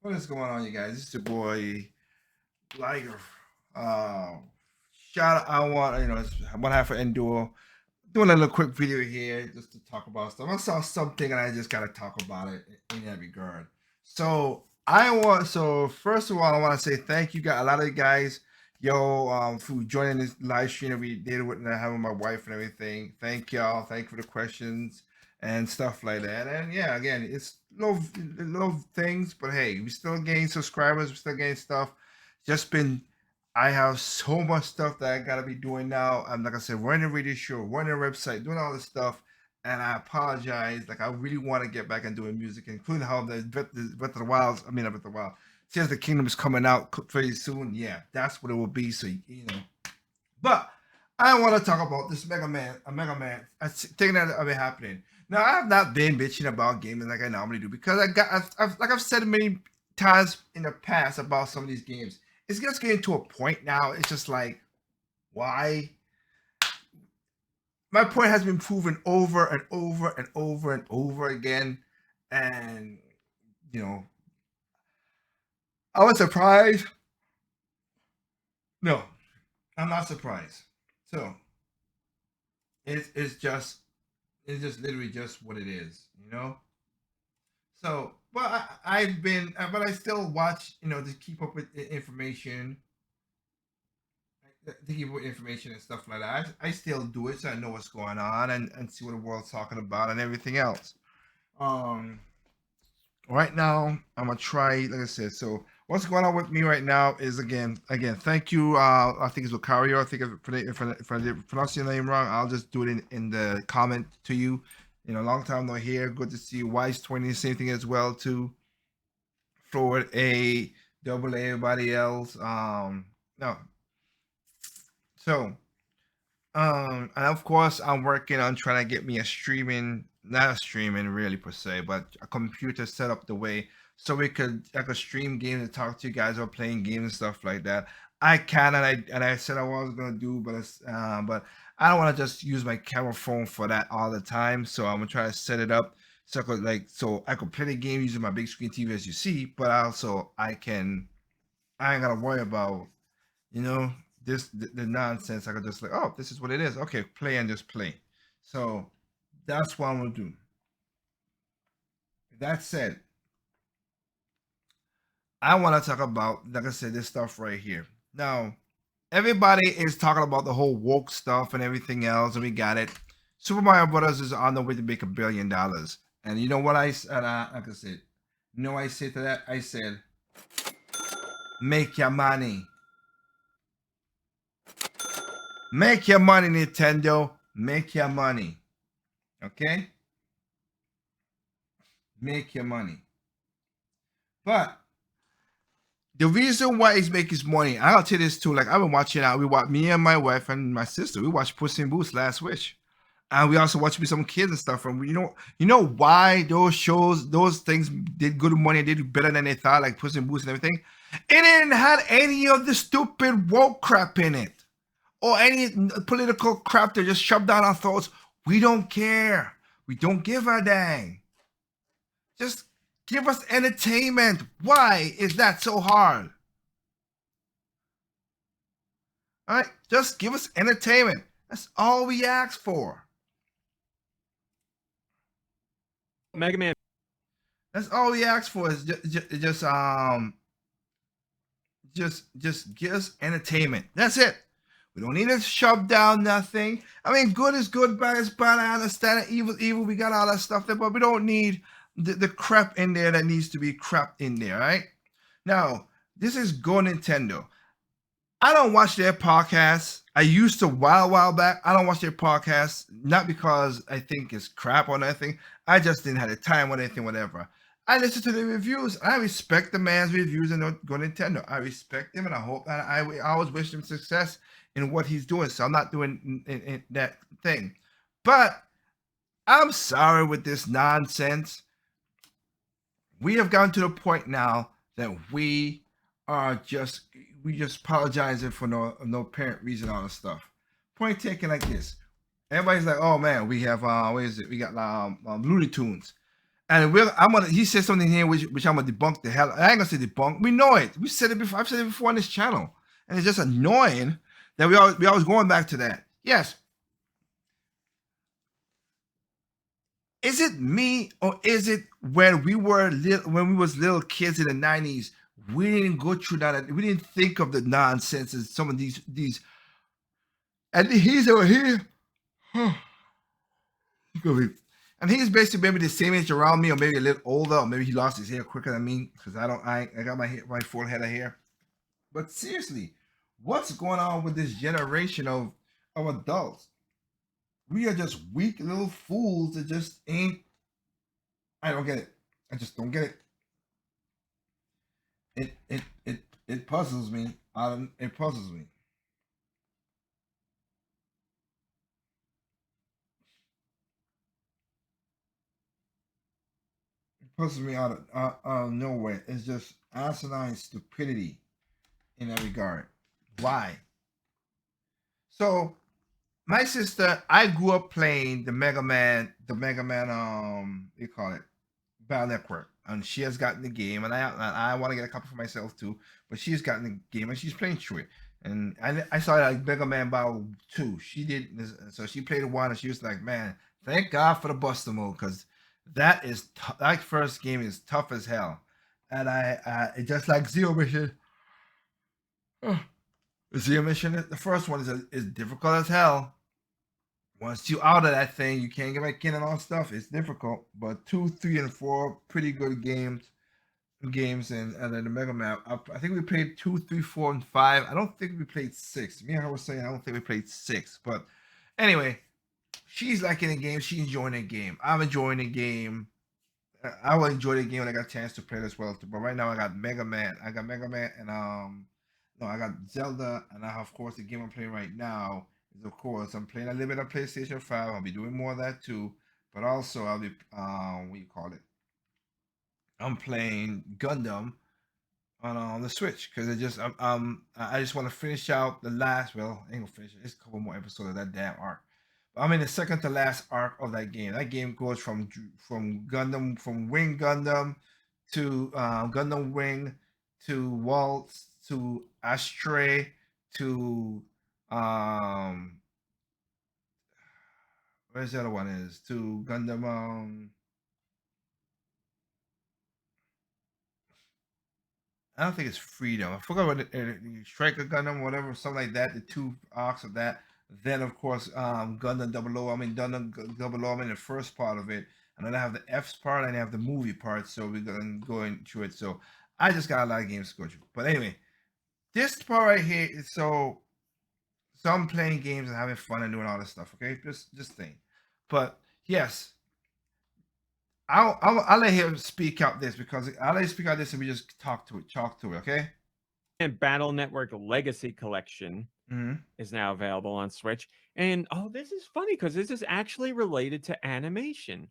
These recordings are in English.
What is going on, you guys? This is your boy Liger. Shout out, I want it's one half of Endure. Doing a little quick video here just to talk about stuff. I saw something and I just gotta talk about it in that regard. So first of all, I want to say thank you guys, a lot of you guys, for joining this live stream that we did with having my wife and everything. Thank y'all. Thank you for the questions and stuff like that. And yeah, again, it's little things, but hey, we still gain subscribers, we still gain stuff. Just been I have so much stuff that I gotta be doing now. I'm like I said, running a radio show, running a website, doing all this stuff, and I apologize. Like I really want to get back and doing music, including how the Breath of the Wild. I mean, not Breath of the Wild. Tears of the Kingdom is coming out very soon. Yeah, that's what it will be. So you know, but I want to talk about this Mega Man, a Mega Man thing that have been happening. Now I have not been bitching about gaming like I normally do because I've said many times in the past about some of these games. It's just getting to a point now. It's just like, why? My point has been proven over and over and over and over again. And, you know, I was surprised. No, I'm not surprised. So it's just literally just what it is, you know? So, but but I still watch, to keep up with information, to keep up with information and stuff like that. I still do it, so I know what's going on and see what the world's talking about and everything else. Right now, I'm gonna try, like I said. So, what's going on with me right now is again, thank you. I think it's Lucario. I think if I did pronounce your name wrong, I'll just do it in the comment to you. Long time no here. Good to see you. Wise 20, same thing as well too. Forward A, double A, everybody else. No. So, and of course, I'm working on trying to get me not a streaming really per se, but a computer set up the way so I could stream games and talk to you guys about playing games and stuff like that. I can, and I said I was gonna do, but I don't want to just use my camera phone for that all the time. So I'm gonna try to set it up so I could play the game using my big screen TV as you see, but also I ain't gotta worry about the nonsense. I could just like, oh, this is what it is. Okay, play and just play. So that's what I'm gonna do. That said, I want to talk about, like I said, this stuff right here. Now, everybody is talking about the whole woke stuff and everything else, and we got it. Super Mario Brothers is on the way to make $1 billion. And you know what like I said, I said to that? I said, make your money. Make your money, Nintendo. Make your money. Okay? Make your money. But the reason why he's making his money, I'll tell you this too. Like I've been watching out. Me and my wife and my sister, we watched Puss in Boots Last Wish. And we also watched with some kids and stuff. And you know why those shows, those things did good money and did better than they thought, like Puss in Boots and everything? It didn't have any of the stupid woke crap in it. Or any political crap that just shoved down our throats. We don't care. We don't give a dang. Just give us entertainment. Why is that so hard? All right, just give us entertainment. That's all we ask for. Mega Man. That's all we ask for is just give us entertainment. That's it. We don't need to shove down nothing. I mean, good is good, bad is bad. I understand it. Evil is evil. We got all that stuff there, but we don't need the crap in there that needs to be crap in there, right? Now, this is Go Nintendo. I don't watch their podcasts. I used to while back. I don't watch their podcasts, not because I think it's crap or anything. I just didn't have the time or anything, whatever. I listen to the reviews. I respect the man's reviews and Go Nintendo. I respect him, and I hope that I always wish him success in what he's doing. So I'm not doing in that thing. But I'm sorry with this nonsense. We have gotten to the point now that we just apologizing for no apparent reason, all this stuff. Point taken like this. Everybody's like, oh man, we have what is it? We got Looney Tunes. And he said something here which I'm gonna debunk the hell. I ain't gonna say debunk. We know it. We said it before. I've said it before on this channel, and it's just annoying that we always going back to that. Yes. Is it me or is it when we was little kids in the 90s? We didn't go through that. We didn't think of the nonsense and some of these. And he's over here. And he's basically maybe the same age around me, or maybe a little older, or maybe he lost his hair quicker than me because I got my full head of hair. But seriously, what's going on with this generation of adults? We are just weak little fools that just ain't. I don't get it. I just don't get it. It puzzles me. It puzzles me. Puzzles me out of nowhere. It's just asinine stupidity in that regard. Why? So my sister, I grew up playing the Mega Man, you call it, Battle Network, and she has gotten the game, and I want to get a copy for myself too, but she's gotten the game and she's playing through it. And I saw like Mega Man Battle 2. She did, so she played one, and she was like, "Man, thank God for the Buster mode, because that first game is tough as hell." And I just like Zero Mission. Zero Mission, the first one is difficult as hell. Once you out of that thing, you can't get back in and all stuff. It's difficult, but 2, 3, and 4 pretty good games. And then the Mega Man. I think we played 2, 3, 4, and 5. I don't think we played 6. Me and her was saying I don't think we played 6. But anyway, she's liking the game. She's enjoying the game. I'm enjoying the game. I will enjoy the game when I got a chance to play it as well. But right now I got Mega Man. I got Mega Man and no, I got Zelda, and I have, of course, the game I'm playing right now is, of course, I'm playing a little bit of PlayStation 5. I'll be doing more of that too. But also I'll be what do you call it? I'm playing Gundam on the Switch because I just want to finish out the last. Well, I ain't gonna finish it. There's a couple more episodes of that damn arc. But I'm in the second to last arc of that game. That game goes from Gundam, from Wing Gundam to Gundam Wing to Waltz to Astray to where's the other one is to Gundam I don't think it's Freedom. I forgot what Striker Gundam, whatever, something like that. The two arcs of that. Then of course Gundam Double O. I mean Gundam Double O. I'm in the first part of it, and then I have the F's part and I have the movie part. So we're gonna go through it. So I just got a lot of games to go through. But anyway, this part right here is so I'm playing games and having fun and doing all this stuff. Okay, just thing. But yes, I'll let him speak out this because I'll let him speak out this and we just talk to it. Okay. And Battle Network Legacy Collection Mm-hmm. is now available on Switch. And oh, this is funny because this is actually related to animation.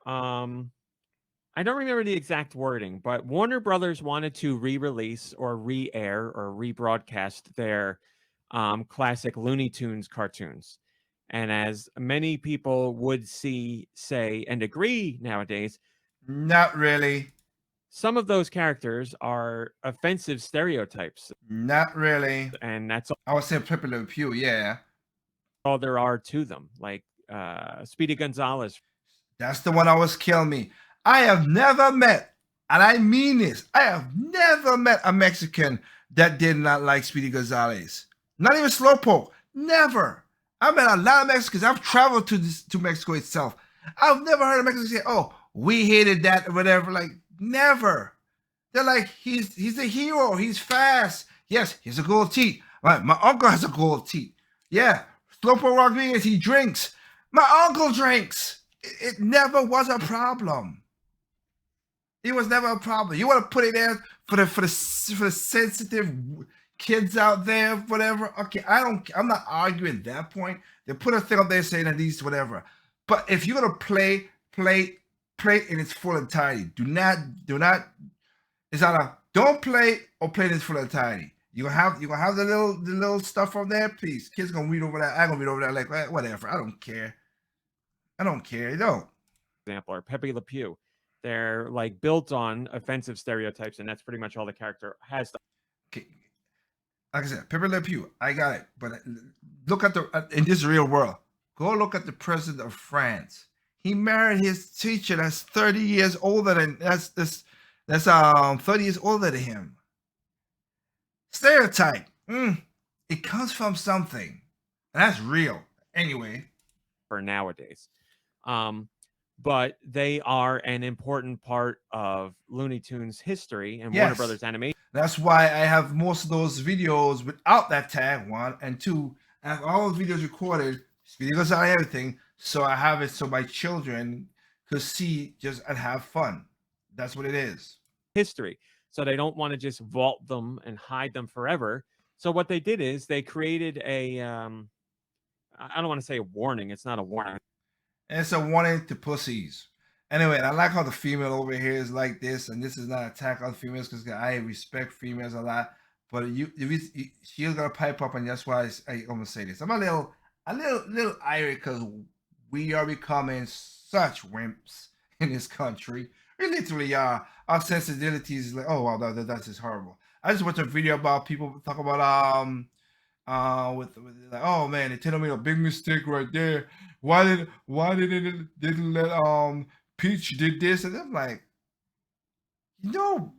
I don't remember the exact wording, but Warner Brothers wanted to re-release or re-air or rebroadcast their classic Looney Tunes cartoons. And as many people would say, and agree nowadays, not really. Some of those characters are offensive stereotypes. Not really. And that's I would say Pepe Le Pew, yeah. All there are to them, like Speedy Gonzalez. That's the one always kill me. I have never met, and I mean this, I have never met a Mexican that did not like Speedy Gonzalez. Not even Slowpoke. Never. I met a lot of Mexicans. I've traveled to Mexico itself. I've never heard a Mexican say, "Oh, we hated that," or whatever. Like, never. They're like, he's a hero. He's fast. Yes, he's a gold teeth. Right, my uncle has a gold teeth. Yeah, Slowpoke Rodriguez, he drinks. My uncle drinks. It never was a problem. It was never a problem. You want to put it there for the sensitive kids out there, whatever. Okay, I'm not arguing that point. They put a thing up there saying at least whatever. But if you're gonna play in its full entirety. Do not. It's either don't play or play in its full entirety. You gonna have the little stuff from there, please. Kids gonna read over that. I'm gonna read over that like whatever. I don't care. You don't. example, or Pepe Le Pew. They're like built on offensive stereotypes, and that's pretty much all the character has. Okay. Like I said, Pepe Le Pew, I got it. But look at the in this real world. Go look at the president of France. He married his teacher that's 30 years older than that's 30 years older than him. Stereotype. It comes from something. And that's real. Anyway. For nowadays. But they are an important part of Looney Tunes history and Warner Brothers Animation. That's why I have most of those videos without that tag, one. And two, I have all those videos recorded, videos on everything, so I have it so my children could see just and have fun. That's what it is. History. So they don't want to just vault them and hide them forever. So what they did is they created a I don't want to say a warning. It's not a warning. It's a warning to pussies. Anyway, I like how the female over here is like this, and this is not an attack on females because I respect females a lot. But she's gonna pipe up, and that's why I'm gonna say this. I'm a little irate because we are becoming such wimps in this country. We literally are. Our sensibilities is like, oh wow, that's just horrible. I just watched a video about people talk about with like, oh man, Nintendo made a big mistake right there. Why didn't let Peach did this? And I'm like, Nintendo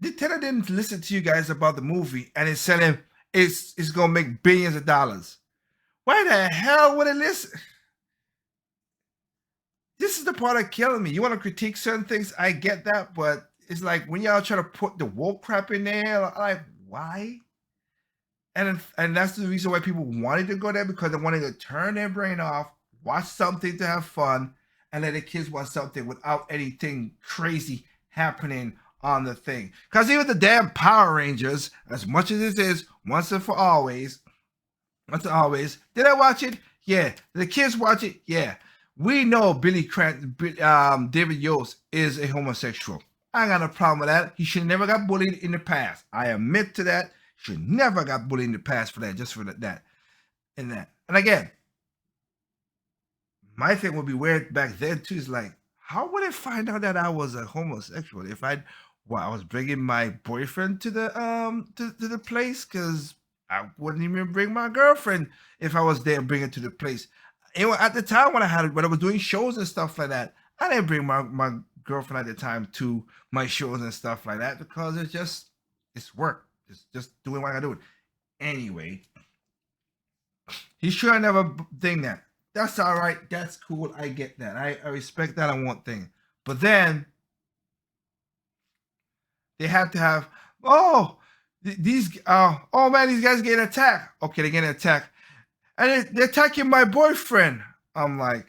didn't listen to you guys about the movie, and it's selling. It's gonna make billions of dollars. Why the hell would it listen? This is the part of killing me. You want to critique certain things, I get that, but it's like when y'all try to put the woke crap in there, like why? And that's the reason why people wanted to go there, because they wanted to turn their brain off, watch something to have fun, and let the kids watch something without anything crazy happening on the thing. Because even the damn Power Rangers, as much as this is once and always, did I watch it? Yeah. Did the kids watch it? Yeah. We know David Yost is a homosexual. I ain't got no problem with that. He should never got bullied in the past. I admit to that. Should never got bullied in the past for that, just for that. And again, my thing would be weird back then too. Is like, how would it find out that I was a homosexual if I was bringing my boyfriend to the to the place? Because I wouldn't even bring my girlfriend if I was there, bring it to the place. Anyway, at the time when I was doing shows and stuff like that, I didn't bring my girlfriend at the time to my shows and stuff like that because it's work. Just doing what I do. Anyway, he should never think that. That's all right. That's cool. I get that. I respect that. I want things. But then they have to have, these guys getting attacked. Okay, they're getting attacked. And they're attacking my boyfriend. I'm like,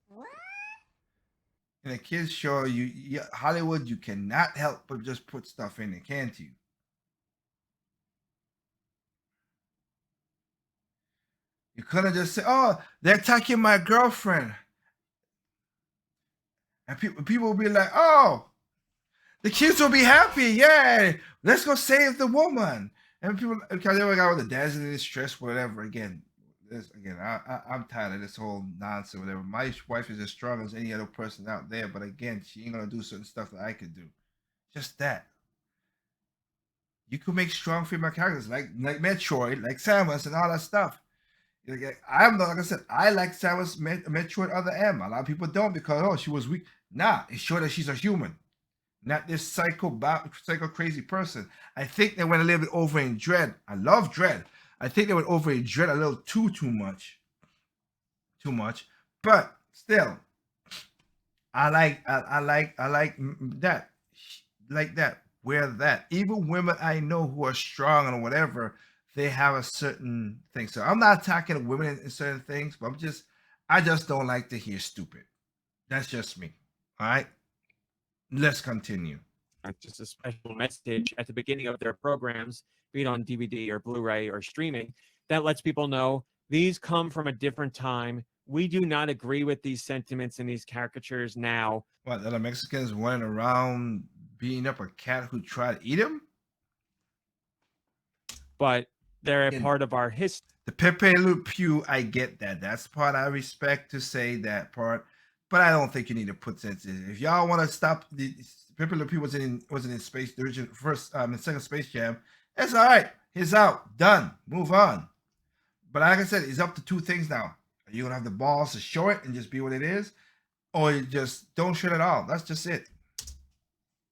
what? In a kids show, Hollywood, you cannot help but just put stuff in it, can't you? You couldn't just say, "Oh, they're attacking my girlfriend," and people will be like, "Oh, the kids will be happy, yeah, let's go save the woman." And people, because they got all the dads in this stress, whatever. Again, I'm tired of this whole nonsense, whatever. My wife is as strong as any other person out there, but again, she ain't gonna do certain stuff that I could do. Just that. You could make strong female characters like Metroid, like Samus, and all that stuff. I'm not, like I said, I like Samus Metroid other M. A lot of people don't because she was weak. Nah, it's sure that she's a human, not this psycho crazy person. I think they went a little bit over in Dread. I love Dread. I think they went over in Dread a little too much. But still, I like that. Like that. Where that. Even women I know who are strong or whatever, they have a certain thing. So I'm not attacking women in certain things, but I just don't like to hear stupid. That's just me. All right. Let's continue. Just a special message at the beginning of their programs, be it on DVD or Blu-ray or streaming, that lets people know these come from a different time. We do not agree with these sentiments and these caricatures now. What, that the Mexicans running around beating up a cat who tried to eat him? But They're a And part of our history. the Pepe Le Pew, I get that. That's the part I respect to say that part. But I don't think you need to put sense in it. If y'all want to stop the Pepe Le Pew wasn't in space, the original first and second Space Jam, that's all right. He's out. Done. Move on. But like I said, it's up to two things now. Are you gonna have the balls to show it and just be what it is? Or you just don't show it at all. That's just it.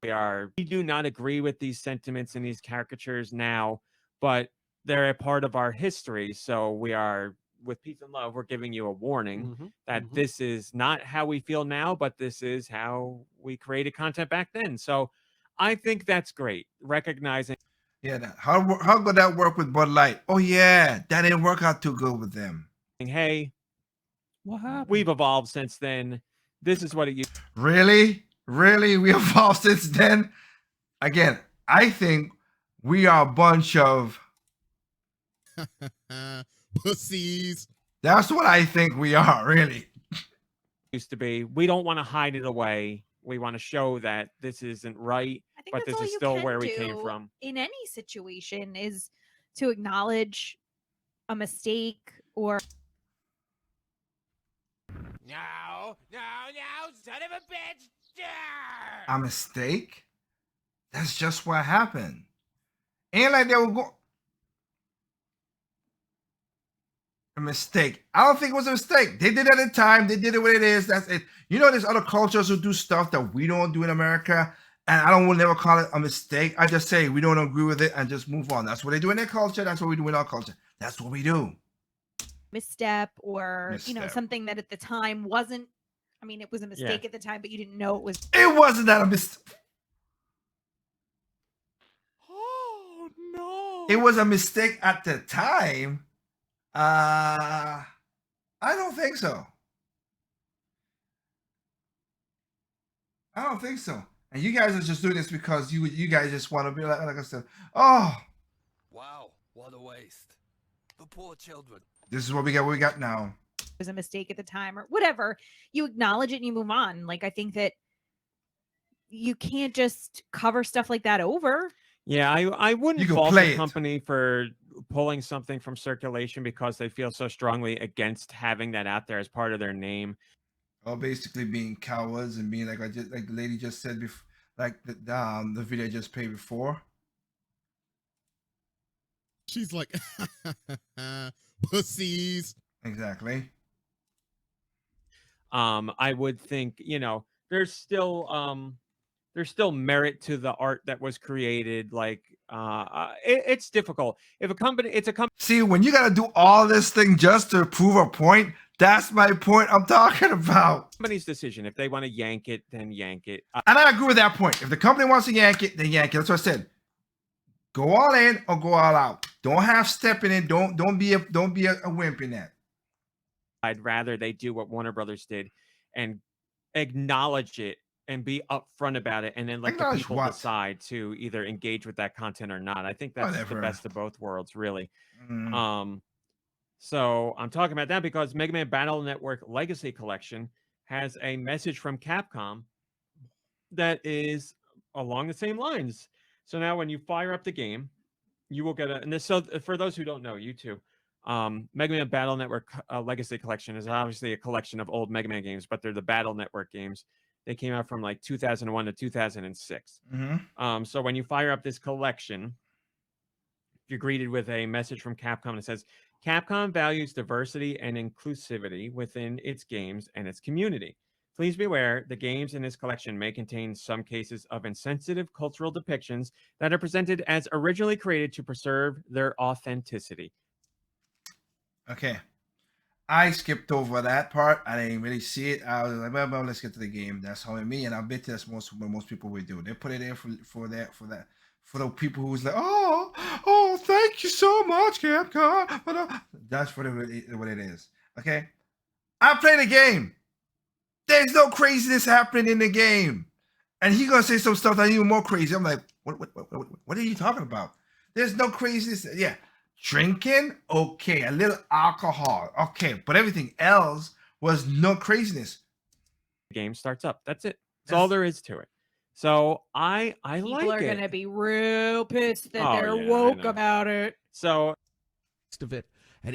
We do not agree with these sentiments and these caricatures now, but they're a part of our history. So we are, with peace and love, we're giving you a warning that this is not how we feel now, but this is how we created content back then. So I think that's great. Recognizing. Yeah, how could that work with Bud Light? Oh yeah, that didn't work out too good with them. Hey, What happened? we've evolved since then. This is what it used. Really? We evolved since then? Again, I think we are a bunch of Pussies. That's what I think we are, really. Used to be. We don't want to hide it away. We want to show that this isn't right, I think but that's this all is you still can where we came do from. in any situation is to acknowledge a mistake or No, son of a bitch! A mistake? That's just what happened. Ain't like they were going. A mistake. I don't think it was a mistake. They did it at the time. They did it what it is. That's it. You know, there's other cultures who do stuff that we don't do in America. And will never call it a mistake. I just say we don't agree with it and just move on. That's what they do in their culture. That's what we do in our culture. That's what we do. misstep or Misstep. something that at the time wasn't. I mean, it was a mistake at the time, but you didn't know it was. It wasn't that a mistake. Oh no! It was a mistake at the time. I don't think so. I don't think so. And you guys are just doing this because you guys just want to be like I said. Oh, Wow, what a waste. The poor children. this is what we got. What we got now. Was a mistake at the time or whatever. You acknowledge it and you move on. Like I think that you can't just cover stuff like that over. Yeah, I You wouldn't can fault play the it. company for pulling something from circulation because they feel so strongly against having that out there as part of their name. Well, basically being cowards and being like the lady just said before, like the video I just played before. She's like, pussies. Exactly. I would think, there's still merit to the art that was created. Like it's difficult. If it's a company. See, when you gotta do all this thing just to prove a point, that's my point I'm talking about. Company's decision. If they want to yank it, then yank it. And I agree with that point. If the company wants to yank it, then yank it. That's what I said. Go all in or go all out. Don't half step in it. Don't be a wimp in that. I'd rather they do what Warner Brothers did and acknowledge it and be upfront about it, and then let the Acknowledge people what? decide to either engage with that content or not. I think that's Whatever. the best of both worlds, really. Mm. So I'm talking about that because Mega Man Battle Network Legacy Collection has a message from Capcom that is along the same lines. So now when you fire up the game, you will get so for those who don't know, you too, Mega Man Battle Network Legacy Collection is obviously a collection of old Mega Man games, but they're the Battle Network games. They came out from like 2001 to 2006. Mm-hmm. So when you fire up this collection, you're greeted with a message from Capcom that says, Capcom values diversity and inclusivity within its games and its community. Please be aware, the games in this collection may contain some cases of insensitive cultural depictions that are presented as originally created to preserve their authenticity. Okay. I skipped over that part. I didn't really see it. I was like, well, let's get to the game. That's how me, and I bet that's what most people would do. They put it there for the people who's like, oh, thank you so much, Capcom. But that's what it is. Okay. I play the game. There's no craziness happening in the game, and he gonna say some stuff that's even more crazy. I'm like, what are you talking about? There's no craziness. Yeah. Drinking, okay, a little alcohol, okay, but everything else was no craziness. The game starts up. That's it. That's all there is to it. So I People like are it. gonna be real pissed that Oh, they're yeah, I woke know. about it. So of it, and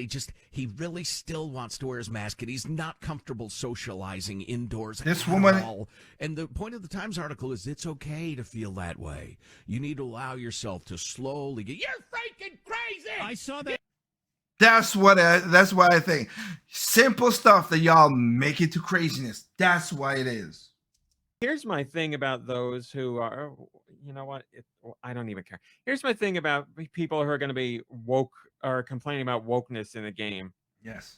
he really still wants to wear his mask, and he's not comfortable socializing indoors This at woman- all. And the point of the Times article is it's okay to feel that way. You need to allow yourself to slowly get, you're freaking crazy. I saw that. That's what I think. Simple stuff that y'all make it to craziness. That's why it is. Here's my thing about those who are, you know what? I don't even care. Here's my thing about people who are going to be woke or complaining about wokeness in the game. Yes.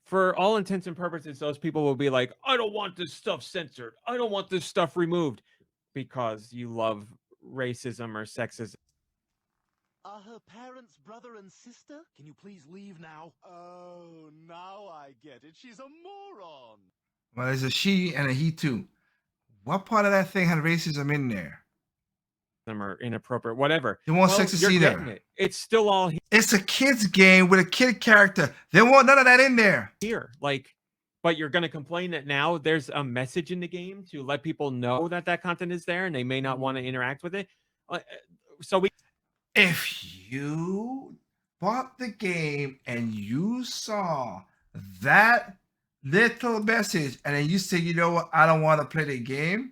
For all intents and purposes, those people will be like, I don't want this stuff censored. I don't want this stuff removed because you love racism or sexism. Are her parents brother and sister? Can you please leave now? Oh, now I get it. She's a moron. Well, there's a she and a he too. What part of that thing had racism in there? Or inappropriate, whatever. They want Well, sex to you're see getting there. it. It's still all It's a kid's game with a kid character. They want none of that in there. here. Like, but you're going to complain that now there's a message in the game to let people know that that content is there and they may not want to interact with it. So we If you bought the game and you saw that little message and then you say, you know what, I don't want to play the game,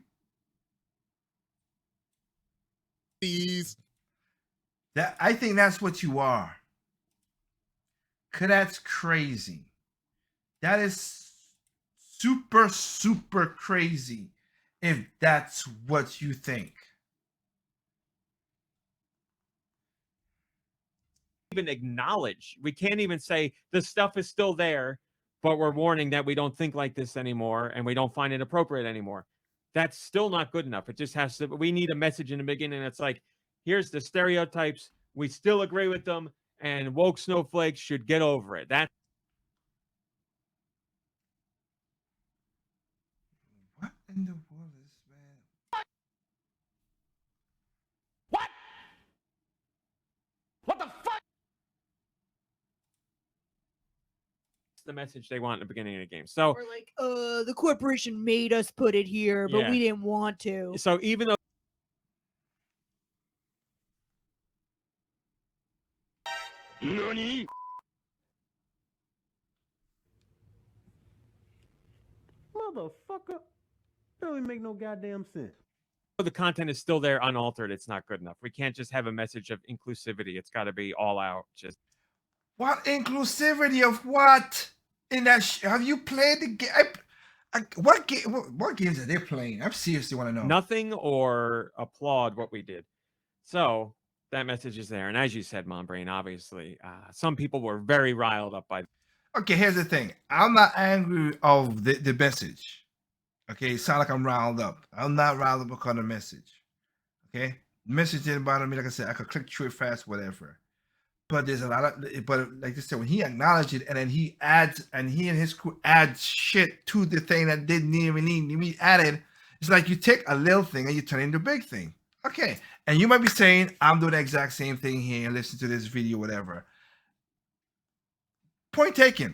that I think that's what you are. 'Cause that's crazy. That is super, super crazy if that's what you think. even acknowledge. We can't even say the stuff is still there, but we're warning that we don't think like this anymore and we don't find it appropriate anymore. That's still not good enough. It just has to, we need a message in the beginning that's like, here's the stereotypes. We still agree with them, and woke snowflakes should get over it. That What in the world is man? What the fuck? the message they want in the beginning of the game. So, Or like, the corporation made us put it here, but Yeah. we didn't want to. so even though Nani? Motherfucker. That don't even make no goddamn sense. the content is still there unaltered, it's not good enough. We can't just have a message of inclusivity. It's got to be all out. Just What inclusivity of what? In that, have you played the game? What game? What games are they playing? I seriously want to know. nothing or applaud what we did. So that message is there. And as you said, Mom Brain, obviously, some people were very riled up by. Okay, here's the thing. I'm not angry of the message. Okay, it sounds like I'm riled up. I'm not riled up because of the message. Okay, the message didn't bother me. Like I said, I could click through it fast, whatever. But there's a lot of, but like I said, when he acknowledged it and then he adds, and he and his crew add shit to the thing that didn't even need to be added, it's like you take a little thing and you turn it into a big thing. Okay, and you might be saying, I'm doing the exact same thing here, listen to this video, whatever. Point taken.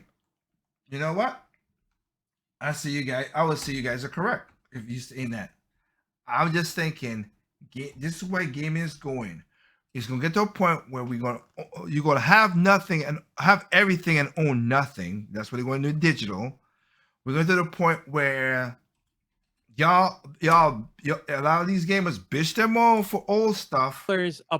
You know what? I see you guys. I would say you guys are correct if you saying that. I'm just thinking, this is where gaming is going. It's gonna get to a point where you're gonna have nothing and have everything and own nothing. That's what they're going to do digital. We're going to the point where y'all a lot of these gamers bitch them on for old stuff. There's a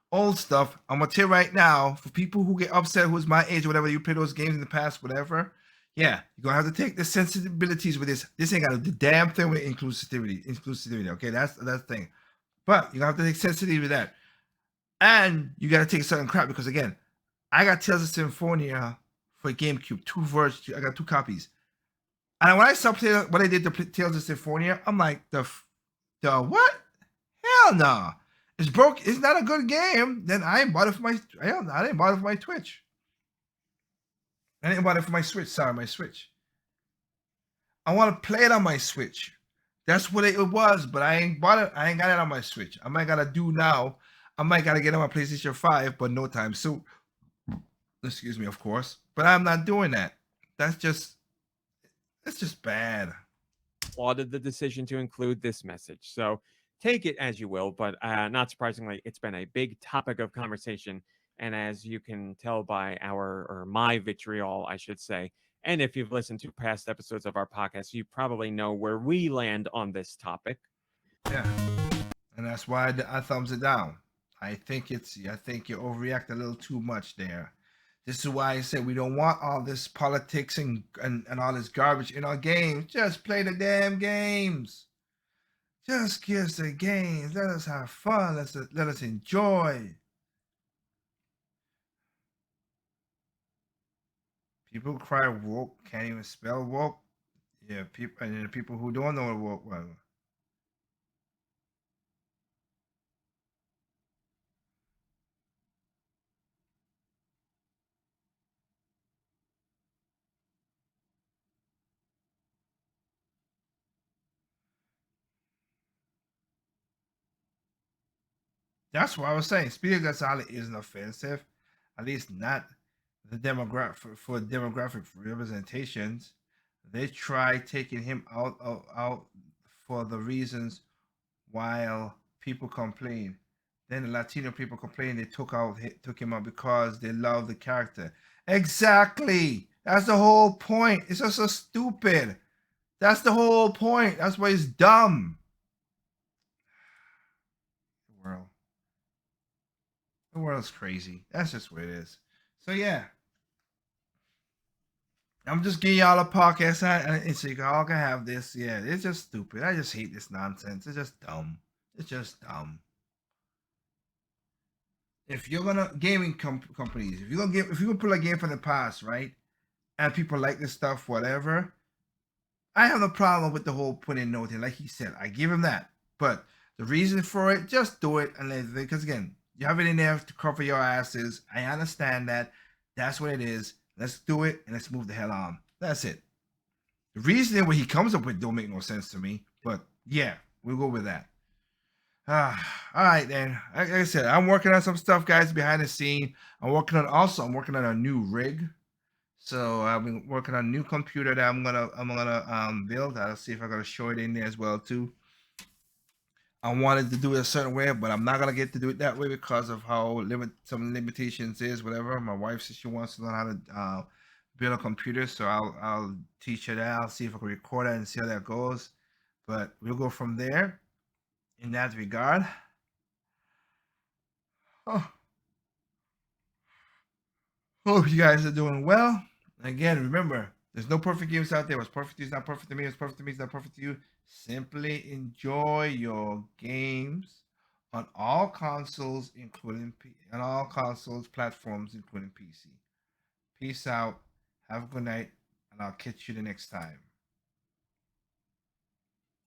Old stuff. I'm gonna tell you right now, for people who get upset, who's my age, or whatever, you play those games in the past, whatever. Yeah, you're gonna have to take the sensibilities with this. This ain't got a damn thing with inclusivity. Okay, that's the thing. But you're gonna have to take sensitivity with that. And you gotta take certain crap because again, I got Tales of Symphonia for GameCube, 2 versions. I got 2 copies. And when I saw what I did to Tales of Symphonia, I'm like, the what? Hell no. It's broke. It's not a good game. Then I ain't bought it for my. I didn't buy it for my Twitch. I didn't buy it for my Switch. Sorry, my Switch. I want to play it on my Switch. That's what it was, but I ain't bought it. I ain't got it on my Switch. I might gotta do now. I might gotta get on my PlayStation 5, but no time soon. Excuse me, of course. But I'm not doing that. That's just bad. applauded the decision to include this message. So take it as you will, but not surprisingly, it's been a big topic of conversation And as you can tell by my vitriol, I should say, and if you've listened to past episodes of our podcast, you probably know where we land on this topic. Yeah, and that's why I thumbs it down. I think you overreact a little too much there. This is why I said we don't want all this politics and all this garbage in our games. Just play the damn games. Just give us the games. Let us have fun. Let us enjoy. People cry woke, can't even spell woke. Yeah, people and the people who don't know what woke was. That's what I was saying. Speedy Gonzalez isn't offensive, at least not the demographic for demographic representations. They try taking him out for the reasons while people complain. Then the Latino people complain they took him out because they love the character. Exactly. That's the whole point. It's just so stupid. That's the whole point. That's why it's dumb. The world. The world's crazy. That's just what it is. So yeah. I'm just giving y'all a podcast and so you all can have this. Yeah, it's just stupid. I just hate this nonsense. It's just dumb. It's just dumb. If you're gonna gaming companies, if you're gonna put a game from the past, right, and people like this stuff, whatever, I have no problem with the whole putting note in. Like he said, I give him that. But the reason for it, just do it, and because again, you have it in there to cover your asses. I understand that. That's what it is. Let's do it and let's move the hell on. That's it. The reasoning what he comes up with don't make no sense to me. But yeah, we'll go with that. All right then. Like I said, I'm working on some stuff, guys, behind the scene. I'm working on a new rig. So I've been working on a new computer that I'm gonna build. I'll see if I gotta show it in there as well too. I wanted to do it a certain way, but I'm not gonna get to do it that way because of how some limitations is. Whatever. My wife says she wants to learn how to build a computer, so I'll teach her that. I'll see if I can record it and see how that goes. But we'll go from there in that regard. Oh, hope you guys are doing well. Again, remember, there's no perfect games out there. What's perfect to you is not perfect to me. What's perfect to me is not perfect to you. Simply enjoy your games on all consoles, on all consoles platforms, including PC. Peace out. Have a good night, and I'll catch you the next time.